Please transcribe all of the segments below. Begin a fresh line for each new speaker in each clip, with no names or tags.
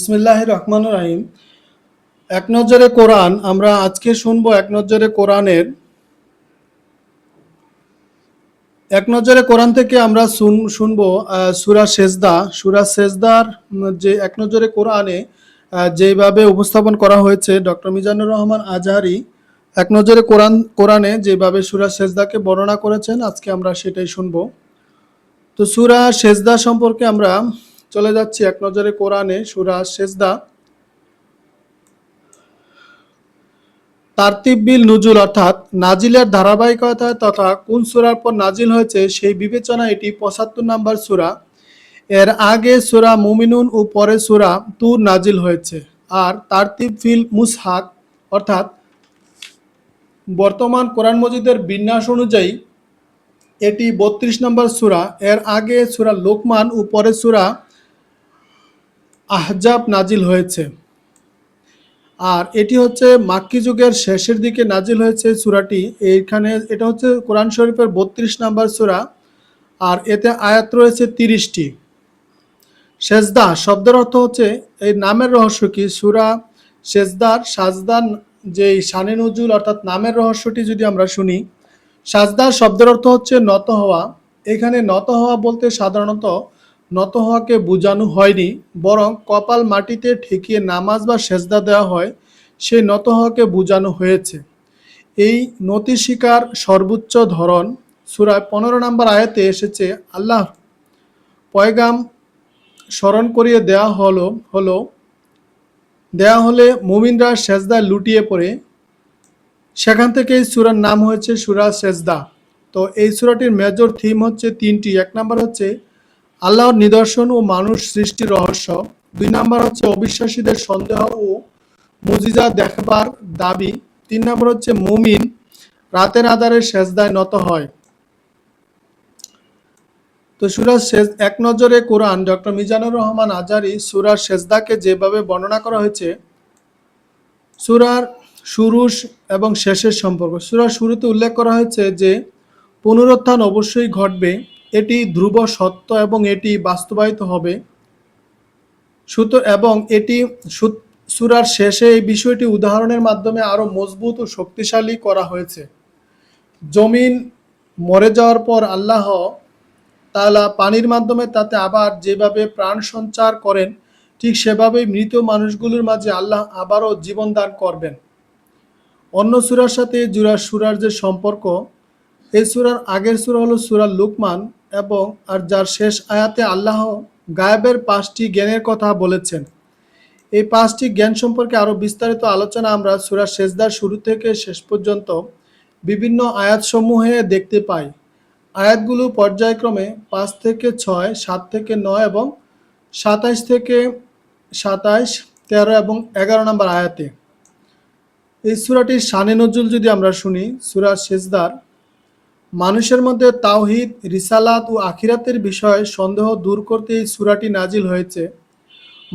বিসমিল্লাহির রহমানির রহিম। এক নজরে কোরআন আমরা আজকে শুনবো। এক নজরে কোরআন থেকে আমরা শুনবো সূরা সেজদা। সূরা সেজদার যে এক নজরে কোরআনে যেভাবে উপস্থাপন করা হয়েছে ডক্টর মিজানুর রহমান আজহারি এক নজরে কোরআনে যেভাবে সূরা সেজদাকে বর্ণনা করেছেন, আজকে আমরা সেটাই শুনবো। তো সূরা সেজদা সম্পর্কে আমরা চলে যাচ্ছি। এক নজরে কোরআনে সূরা সেজদা তারতিব বিল নুজুল অর্থাৎ নাজিলের ধারাবাহিকতা তথা কোন সূরার পর নাজিল হয়েছে সেই বিবেচনায় এটি ৭৫ নম্বর সূরা। এর আগে সূরা মুমিনুন ও পরে সূরা তুর নাজিল হয়েছে। আর তারতিব ফিল মুসহাক অর্থাৎ বর্তমান কোরআন মজিদের বিন্যাস অনুযায়ী এটি ৩২ নম্বর সূরা। এর আগে সূরা লোকমান ও পরে সূরা আহজাব নাজিল হয়েছে। আর এটি হচ্ছে মাক্কি যুগের শেষের দিকে নাজিল হয়েছে সূরাটি। এটা হচ্ছে কোরআন শরীফের ৩২ নম্বর সূরা। আর এতে আয়াত রয়েছে ৩০টি। সেজদা শব্দের অর্থ হচ্ছে, এই নামের রহস্য কি? সূরা সাজদার যে শানে নজুল অর্থাৎ নামের রহস্যটি যদি আমরা শুনি, সাজদা শব্দের অর্থ হচ্ছে নত হওয়া। এখানে নত হওয়া বলতে সাধারণত নত হওয়াকে বোঝানো হয়নি, বরং কপাল মাটিতে ঠেকিয়ে নামাজ বা সেজদা দেওয়া হয়, সেই নত হওয়াকে বোঝানো হয়েছে। এই নতি শিকার সর্বোচ্চ ধরন সূরা ১৫ নম্বর আয়াতে এসেছে। আল্লাহ পয়গাম স্মরণ করিয়ে দেয়া হলে মুমিনরা সেজদায় লুটিয়ে পড়ে। সেখান থেকে এই সূরার নাম হয়েছে সূরা সেজদা। তো এই সূরাটির মেজর থিম হচ্ছে তিনটি। এক নাম্বার হচ্ছে আল্লাহর নিদর্শন ও মানুষ সৃষ্টির রহস্য। ২ নাম্বার হচ্ছে অবিশ্বাসীদের সন্দেহ ও মুজিজা দেখাবার দাবি। ৩ নাম্বার হচ্ছে মুমিন রাতের আধারে সেজদায় নত হয়। তো এক নজরে কোরআন ডক্টর মিজানুর রহমান আজহারি সূরা সেজদাকে যেভাবে বর্ণনা করা হয়েছে, সূরার শুরু এবং শেষের সম্পর্ক। সূরার শুরুতে উল্লেখ করা হয়েছে যে পুনরুত্থান অবশ্যই ঘটবে, এটি ধ্রুব সত্য এবং এটি বাস্তবায়িত হবে। সূরার শেষে এই বিষয়টি উদাহরণের মাধ্যমে আরো মজবুত ও শক্তিশালী করা হয়েছে। জমিন মরে যাওয়ার পর আল্লাহ তাআলা পানির মাধ্যমে তাতে আবার যেভাবে প্রাণ সঞ্চার করেন, ঠিক সেভাবেই মৃত মানুষগুলোর মাঝে আল্লাহ আবারও জীবন দান করবেন। অন্য সূরার সাথে সূরার যে সম্পর্ক, এই সূরার আগের সূরা হলো সূরা লোকমান আর যার শেষ আয়াতে আল্লাহ গায়েবের ৫টি জ্ঞানের কথা বলেছেন। এই ৫টি জ্ঞান সম্পর্কে আরো বিস্তারিত আলোচনা আমরা সূরা সেজদার শুরু থেকে শেষ পর্যন্ত বিভিন্ন আয়াতসমূহে দেখতে পাই। আয়াতগুলো পর্যায়ক্রমে ৫ থেকে ৬, ৭ থেকে ৯ এবং ২৭ থেকে ২৭, ১৩ এবং ১১ নম্বর আয়াতে। এই সূরাটির শানে নজুল যদি আমরা শুনি, সূরা সেজদার মানুষের মধ্যে তাওহীদ, রিসালাত ও আখিরাতের বিষয়ে সন্দেহ দূর করতে এই সূরাটি নাজিল হয়েছে।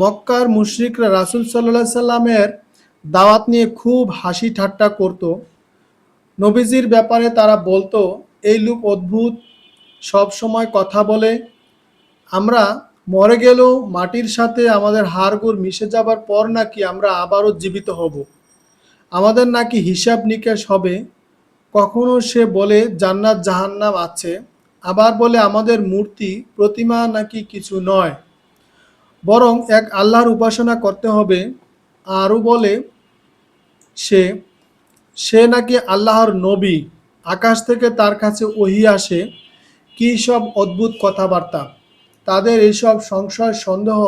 মক্কার মুশরিকরা রাসূল সাল্লাল্লাহু আলাইহি সাল্লামের দাওয়াত নিয়ে খুব হাসি ঠাট্টা করত। নবীজির ব্যাপারে তারা বলতো, এই লোক অদ্ভুত, সব সময় কথা বলে। আমরা মরে গেলেও মাটির সাথে আমাদের হাড়গোড় মিশে যাবার পর নাকি আমরা আবারও জীবিত হব, আমাদের নাকি হিসাব নিকাশ হবে। কখনো সে বলে জান্নাত জাহান্নাম আছে, আবার বলে আমাদের মূর্তি প্রতিমা নাকি কিছু নয়, বরং এক আল্লাহর উপাসনা করতে হবে। আরও বলে সে সে নাকি আল্লাহর নবী, আকাশ থেকে তার কাছে ওহী আসে। কী সব অদ্ভুত কথাবার্তা! তাদের এইসব সংশয় সন্দেহ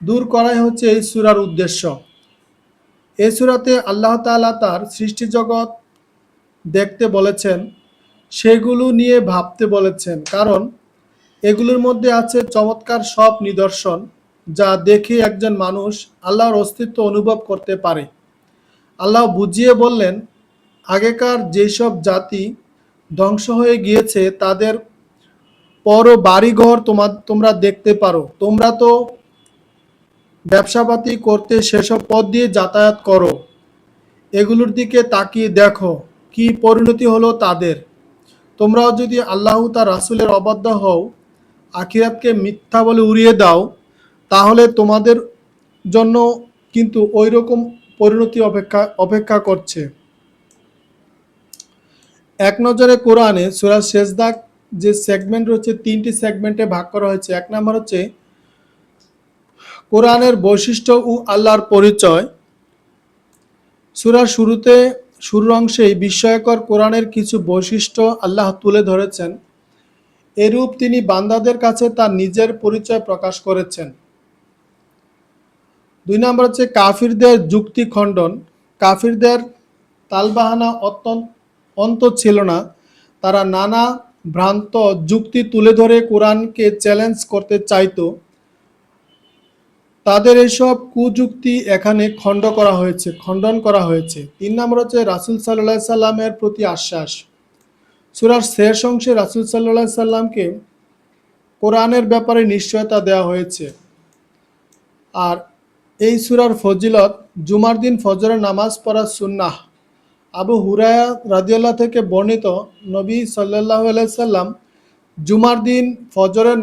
দূর করাই হচ্ছে এই সূরার উদ্দেশ্য। এই সূরাতে আল্লাহ তাআলা তার সৃষ্টি জগৎ দেখতে বলেছেন, সেগুলো নিয়ে ভাবতে বলেছেন, কারণ এগুলোর মধ্যে আছে চমৎকার সব নিদর্শন, যা দেখে একজন মানুষ আল্লাহর অস্তিত্ব অনুভব করতে পারে। আল্লাহ বুঝিয়ে বললেন, আগেকার যেসব জাতি ধ্বংস হয়ে গিয়েছে তাদের পর বাড়িঘর তোমরা দেখতে পারো। তোমরা তো ব্যবসাপাতি করতে সেসব পথ দিয়ে যাতায়াত করো। এগুলোর দিকে তাকিয়ে দেখো কি পরিণতি হলো তাদের। তোমরাও যদি আল্লাহ তার রাসূলের অবাধ্য হও, আখিরাতকে মিথ্যা বলে উড়িয়ে দাও, তাহলে তোমাদের জন্য কিন্তু ওই রকম পরিণতি অপেক্ষা করছে। এক নজরে কোরআনে সূরা সেজদা যে সেগমেন্ট রয়েছে, 3টি সেগমেন্টে ভাগ করা হয়েছে। এক নম্বর হচ্ছে কোরআনের বৈশিষ্ট্য ও আল্লাহর পরিচয়। সূরার শুরুর অংশেই বিস্ময়কর কোরআনের কিছু বৈশিষ্ট্য আল্লাহ তুলে ধরেছেন। এরূপ তিনি বান্দাদের কাছে তার নিজের পরিচয় প্রকাশ করেছেন। 2 নম্বর হচ্ছে কাফিরদের যুক্তি খণ্ডন। কাফিরদের তালবাহানা অন্ত ছিল না। তারা নানা ভ্রান্ত যুক্তি তুলে ধরে কোরআনকে চ্যালেঞ্জ করতে চাইতো। তাদের এইসব কুযুক্তি এখানে খণ্ডন করা হয়েছে। 3 নম্বর হচ্ছে রাসূল সাল্লাল্লাহু আলাইহি সাল্লামের প্রতি আশ্বাস। সূরার শেষ অংশে রাসূল সাল্লাল্লাহু আলাইহি সাল্লামকে কোরআনের ব্যাপারে নিশ্চয়তা দেওয়া হয়েছে। আর এই সূরার ফজিলত: জুমার দিন ফজরের নামাজ পড়া সুন্নাহ। আবু হুরায়রা রাদিয়াল্লাহু থেকে বর্ণিত, নবী সাল্লাল্লাহু আলাইহি সাল্লাম জুমার দিন ফজরের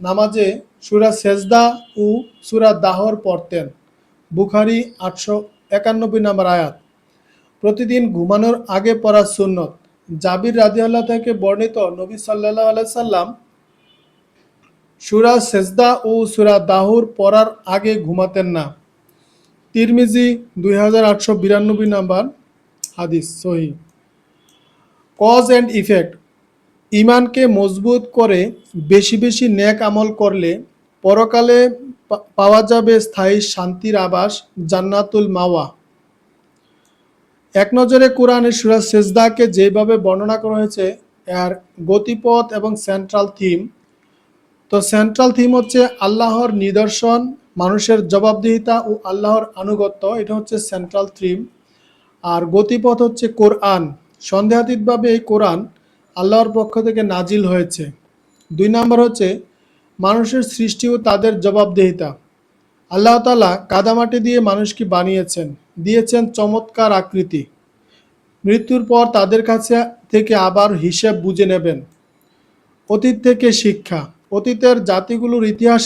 নামাজে সূরা সেজদা ও সূরা দাহর পড়তেন। বুখারী 891 নম্বর আয়াত। প্রতিদিন ঘুমানোর আগে পড়া সুন্নত। জাবির রাদিয়াল্লাহু থেকে বর্ণিত, নবী সাল্লাল্লাহু আলাইহি সাল্লাম সূরা সেজদা ও সূরা দাহর পড়ার আগে ঘুমাতেন না। তিরমিজি 2892 নম্বর হাদিস সহিহ। কজ অ্যান্ড ইফেক্ট: ঈমানকে মজবুত করে বেশি বেশি নেক আমল করলে পরকালে পাওয়া যাবে স্থায়ী শান্তির আবাস, জান্নাতুল মাওয়া। এক নজরে কোরআনে সূরা সেজদাকে যেভাবে বর্ণনা করা হয়েছে, এর গতিপথ এবং সেন্ট্রাল থিম হচ্ছে আল্লাহর নিদর্শন, মানুষের জবাবদিহিতা ও আল্লাহর আনুগত্য। এটা হচ্ছে সেন্ট্রাল থিম। আর গতিপথ হচ্ছে কোরআন। সন্দেহাতীতভাবে এই কোরআন আল্লাহর পক্ষ থেকে নাজিল হয়েছে। 2 নম্বর হচ্ছে মানুষের সৃষ্টি ও তাদের জবাবদিহিতা। আল্লাহ তাআলা কাদামাটি দিয়ে মানুষকে বানিয়েছেন, দিয়েছেন চমৎকার আকৃতি। মৃত্যুর পর তাদের কাছে থেকে আবার হিসেব বুঝে নেবেন। অতীত থেকে শিক্ষা: অতীতের জাতিগুলোর ইতিহাস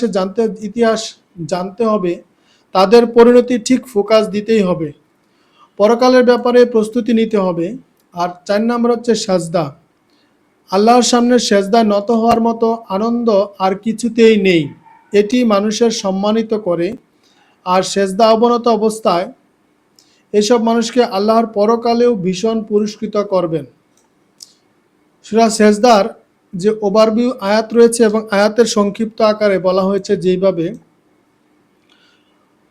জানতে হবে, তাদের পরিণতি ঠিক ফোকাস দিতেই হবে। পরকালের ব্যাপারে প্রস্তুতি নিতে হবে। আর 4 নম্বর হচ্ছে সাজদা। আল্লাহর সামনে সেজদায় নত হওয়ার মতো আনন্দ আর কিছুতেই নেই। এটি মানুষের সম্মানিত করে। আর সেজদা অবনত অবস্থায় এসব মানুষকে আল্লাহর পরকালেও ভীষণ পুরস্কৃত করবেন। সূরা সেজদার যে ওভারভিউ আয়াত রয়েছে এবং আয়াতের সংক্ষিপ্ত আকারে বলা হয়েছে যেভাবে,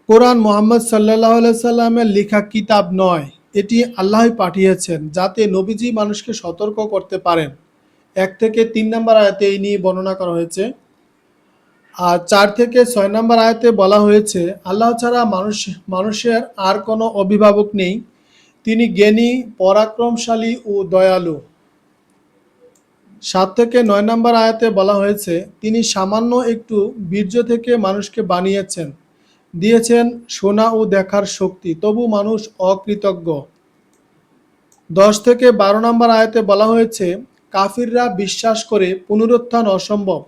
কোরআন মুহাম্মদ সাল্লাল্লাহু আলাইহি সাল্লামের লেখা কিতাব নয়, এটি আল্লাহই পাঠিয়েছেন যাতে নবীজি মানুষকে সতর্ক করতে পারেন। 1 থেকে 3 নম্বর আয়াতে এই নিয়ে বর্ণনা করা হয়েছে। আর 4 থেকে 6 নম্বর আয়াতে বলা হয়েছে আল্লাহ ছাড়া মানুষের আর কোনো অভিভাবক নেই, তিনি জ্ঞানী, পরাক্রমশালী ও দয়ালু। 7 থেকে 9 নম্বর আয়াতে বলা হয়েছে তিনি সামান্য একটু বীর্য থেকে মানুষকে বানিয়েছেন, দিয়েছেন শোনা ও দেখার শক্তি, তবু মানুষ অকৃতজ্ঞ। 10 থেকে 12 নম্বর আয়াতে বলা হয়েছে কাফিররা বিশ্বাস করে পুনরুত্থান অসম্ভব,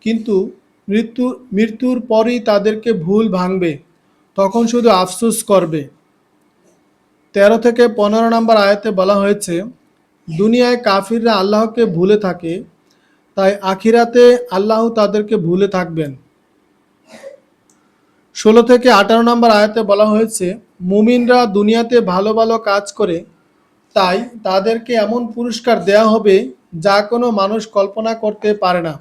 কিন্তু মৃত্যুর পরই তাদেরকে ভুল ভাঙবে, তখন শুধু আফসোস করবে। 13 থেকে 15 নম্বর আয়াতে বলা হয়েছে দুনিয়ায় কাফিররা আল্লাহকে ভুলে থাকে, তাই আখিরাতে আল্লাহ তাদেরকে ভুলে থাকবেন। 16 থেকে 18 নম্বর আয়াতে বলা হয়েছে মুমিনরা দুনিয়াতে ভালো ভালো কাজ করে, তাই তাদেরকে এমন পুরস্কার দেয়া হবে যা কোনো মানুষ কল্পনা করতে পারে না।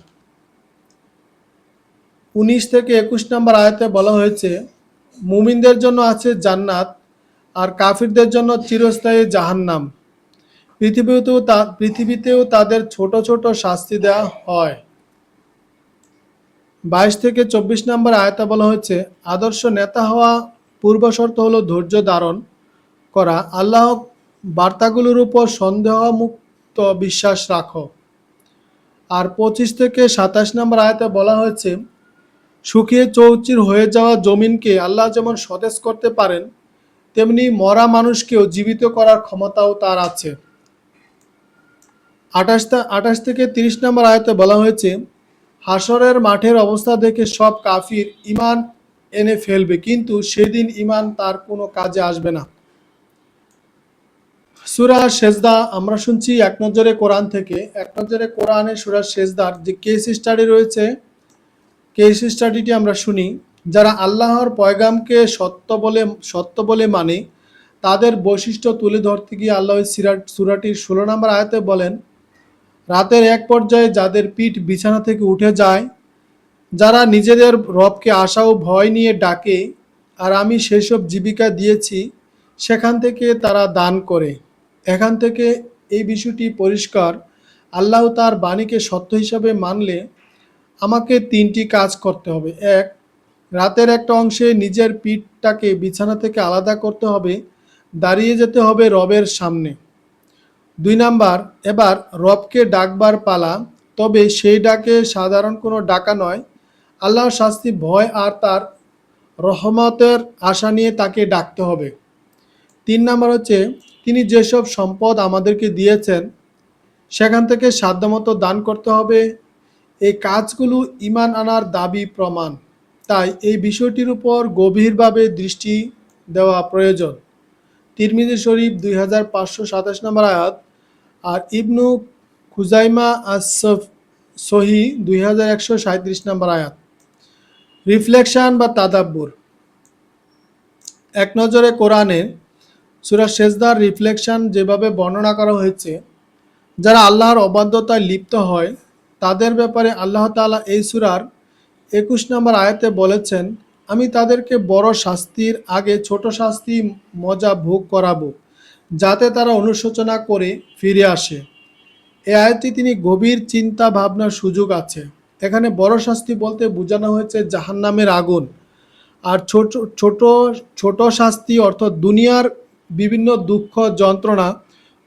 19 থেকে 21 নম্বর আয়াতে বলা হয়েছে মুমিনদের জন্য আছে জান্নাত আর কাফিরদের জন্য চিরস্থায়ী জাহান্নাম। পৃথিবীতেও তাদের ছোট ছোট শাস্তি দেওয়া হয়। 22 থেকে 24 নম্বর আয়াতে বলা হয়েছে আদর্শ নেতা হওয়া পূর্বশর্ত হলো ধৈর্য ধারণ করা, আল্লাহ বার্তাগুলোর উপর সন্দেহমুক্ত বিশ্বাস রাখো। আর 25 থেকে 27 নম্বর আয়াতে বলা হয়েছে শুকিয়ে চৌচির হয়ে যাওয়া জমিনকে আল্লাহ যেমন সতেজ করতে পারেন, তেমনি মরা মানুষকেও জীবিত করার ক্ষমতাও তার আছে। 28 থেকে 30 নম্বর আয়াতে বলা হয়েছে হাসরের মাঠের অবস্থা দেখে সব কাফির ইমান এনে ফেলবে, কিন্তু সেদিন ঈমান তার কোনো কাজে আসবে না। সূরা সেজদা আমরা শুনছি এক নজরে কোরআন থেকে। এক নজরে কোরআনে সূরা সেজদার যে কেস স্টাডি রয়েছে, কেস স্টাডিটি আমরা শুনি। যারা আল্লাহর পয়গামকে সত্য বলে মানে, তাদের বৈশিষ্ট্য তুলে ধরতে গিয়ে আল্লাহ সূরাটির 16 নম্বর আয়াতে বলেন, রাতের এক পর্যায়ে যাদের পিঠ বিছানা থেকে উঠে যায়, যারা নিজেদের রবকে আশা ও ভয় নিয়ে ডাকে, আর আমি সেসব জীবিকা দিয়েছি, সেখান থেকে তারা দান করে। এখান থেকে এই বিষয়টি পরিষ্কার, আল্লাহ তার বাণীকে সত্য হিসাবে মানলে আমাকে 3টি কাজ করতে হবে। এক, রাতের একটা অংশে নিজের পিঠটাকে বিছানা থেকে আলাদা করতে হবে, দাঁড়িয়ে যেতে হবে রবের সামনে। 2 নাম্বার, এবার রবকে ডাকবার পালা, তবে সেই ডাকে সাধারণ কোনো ডাকা নয়, আল্লাহর শাস্তি ভয় আর তার রহমতের আশা নিয়ে তাকে ডাকতে হবে। 3 নাম্বার হচ্ছে, তিনি যেসব সম্পদ আমাদেরকে দিয়েছেন সেখান থেকে সাধ্যমতো দান করতে হবে। এই কাজগুলো ঈমান আনার দাবি প্রমাণ, তাই এই বিষয়টির উপর গভীরভাবে দৃষ্টি দেওয়া প্রয়োজন। তিরমিজি শরীফ 2527 নম্বর আয়াত, আর ইবনু খুজাইমা সহি 2137 নম্বর আয়াত। রিফ্লেকশন বা তাদাব্বুর। এক নজরে কোরআনে সূরা সেজদার রিফ্লেকশন যেভাবে বর্ণনা করা হয়েছে, যারা আল্লাহর অবাধ্যতায় লিপ্ত হয় তাদের ব্যাপারে আল্লাহ তাআলা এই সূরার 21 নম্বর আয়াতে বলেছেন, আমি তাদেরকে বড় শাস্তির আগে ছোট শাস্তি মজা ভোগ করাবো, যাতে তারা অনুশোচনা করে ফিরে আসে। এই আয়াতটি তিনি গভীর চিন্তা ভাবনার সুযোগ আছে। এখানে বড় শাস্তি বলতে বোঝানো হয়েছে জাহান্নামের আগুন, আর ছোট ছোট ছোট শাস্তি অর্থাৎ দুনিয়ার বিভিন্ন দুঃখ যন্ত্রণা,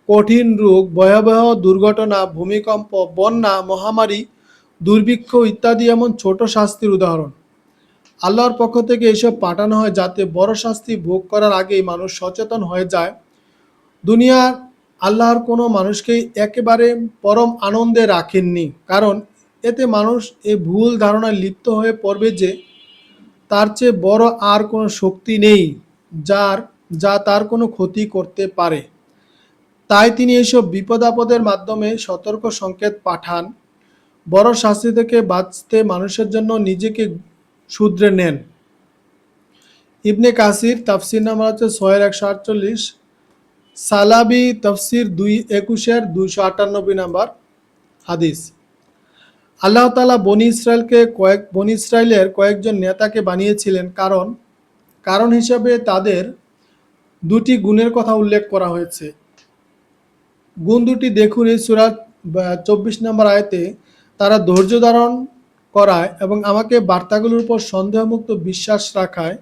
কঠিন রোগ, ভয়াবহ দুর্ঘটনা, ভূমিকম্প, বন্যা, মহামারী, দুর্ভিক্ষ ইত্যাদি এমন ছোট শাস্তির উদাহরণ। আল্লাহর পক্ষ থেকে এইসব পাঠানো হয় যাতে বড় শাস্তি ভোগ করার আগেই মানুষ সচেতন হয়ে যায়। দুনিয়ার আল্লাহর কোনো মানুষকেই একেবারে পরম আনন্দে রাখেননি, কারণ এতে মানুষ এই ভুল ধারণায় লিপ্ত হয়ে পড়বে যে তার চেয়ে বড় আর কোনো শক্তি নেই যা তার কোনো ক্ষতি করতে পারে। তাই তিনি এইসব বিপদ আপদের মাধ্যমে সতর্ক সংকেত পাঠান। বড় শাস্তি থেকে বাঁচতে মানুষের জন্য নিজেকে শুধরে নেন। ইবনে কাসির তাফসির নাম্বার হচ্ছে 6148, সালাবি তফসির 221-এর 298 নাম্বার হাদিস। আল্লাহ তাআলা বনি ইসরায়েলের কয়েকজন নেতাকে বানিয়েছিলেন, কারণ হিসাবে তাদের 2টি গুণের কথা উল্লেখ করা হয়েছে। গুণ দুটি দেখুন এই সূরার 24 নম্বর আয়াতে। তারা ধৈর্য ধারণ করায় এবং আমাকে বার্তাগুলোর উপর সন্দেহমুক্ত বিশ্বাস রাখায়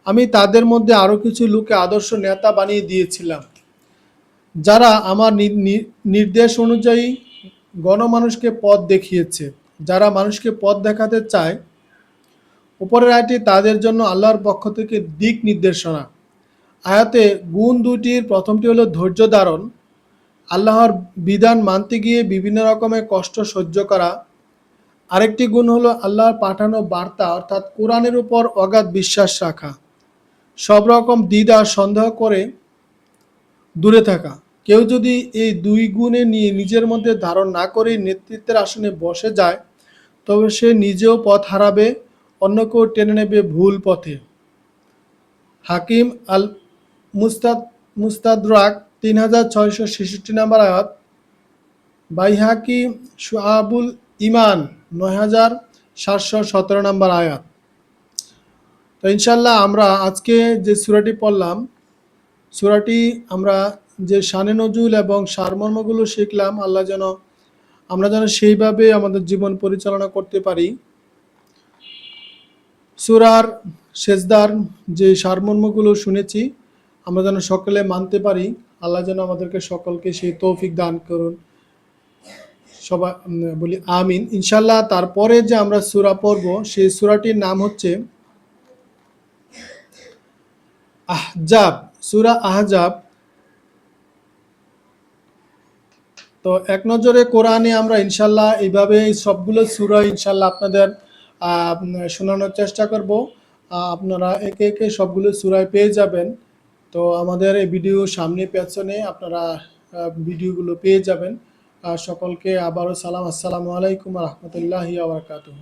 আমি তাদের মধ্যে আরও কিছু লোককে আদর্শ নেতা বানিয়ে দিয়েছিলাম, যারা আমার নির্দেশ অনুযায়ী গণমানুষকে পথ দেখিয়েছে। যারা মানুষকে পথ দেখাতে চায়, উপরের আয়াতটি তাদের জন্য আল্লাহর পক্ষ থেকে দিক নির্দেশনা। আয়াতে গুণ দুটির প্রথমটি হলো ধৈর্য ধারণ, আল্লাহর বিধান মানতে গিয়ে বিভিন্ন রকমের কষ্ট সহ্য করা। আরেকটি গুণ হলো আল্লাহর পাঠানো বার্তা অর্থাৎ কোরআনের উপর অগাধ বিশ্বাস রাখা, সব রকম দ্বিধা সন্দেহ করে দূরে থাকা। কেউ যদি এই 2 গুণে নিয়ে নিজের মধ্যে ধারণ না করে নেতৃত্বের আসনে বসে যায়, তবে সে নিজেও পথ হারাবে, অন্যকেও টেনে নেবে ভুল পথে। হাকিম আল মুস্তাদরাক 3666 নম্বর আয়াত, বাইহাকি শুআবুল ইমান 9717 নম্বর আয়াত। তো ইনশাল্লাহ আমরা আজকে যে সূরাটি পড়লাম, সূরাটি আমরা যে শানে নজুল এবং সারমর্মগুলো শিখলাম, আমরা যেন সেইভাবে আমাদের জীবন পরিচালনা করতে পারি। সূরার সেজদার যে সারমর্মগুলো শুনেছি আমরা যেন সকলে মানতে পারি। আল্লাহ যেন আমাদেরকে সকলকে সেই তৌফিক দান করুন। সবাই বলি আমিন ইনশাল্লাহ। তারপরে যে আমরা সূরা পড়ব সেই সূরাটির নাম হচ্ছে আহজাব, সূরা আহজাব। তো এক নজরে কোরআনে আমরা ইনশাল্লাহ এইভাবে সবগুলো সূরা ইনশাল্লাহ আপনাদের শোনানোর চেষ্টা করব। আপনারা একে একে সবগুলো সূরায় পেয়ে যাবেন। তো আমাদের এই ভিডিও সামনে পেছনে আপনারা ভিডিওগুলো পেয়ে যাবেন। সকলকে আবারও সালাম, আসসালামু আলাইকুম রহমতুল্লাহি ওয়া বারাকাতুহু।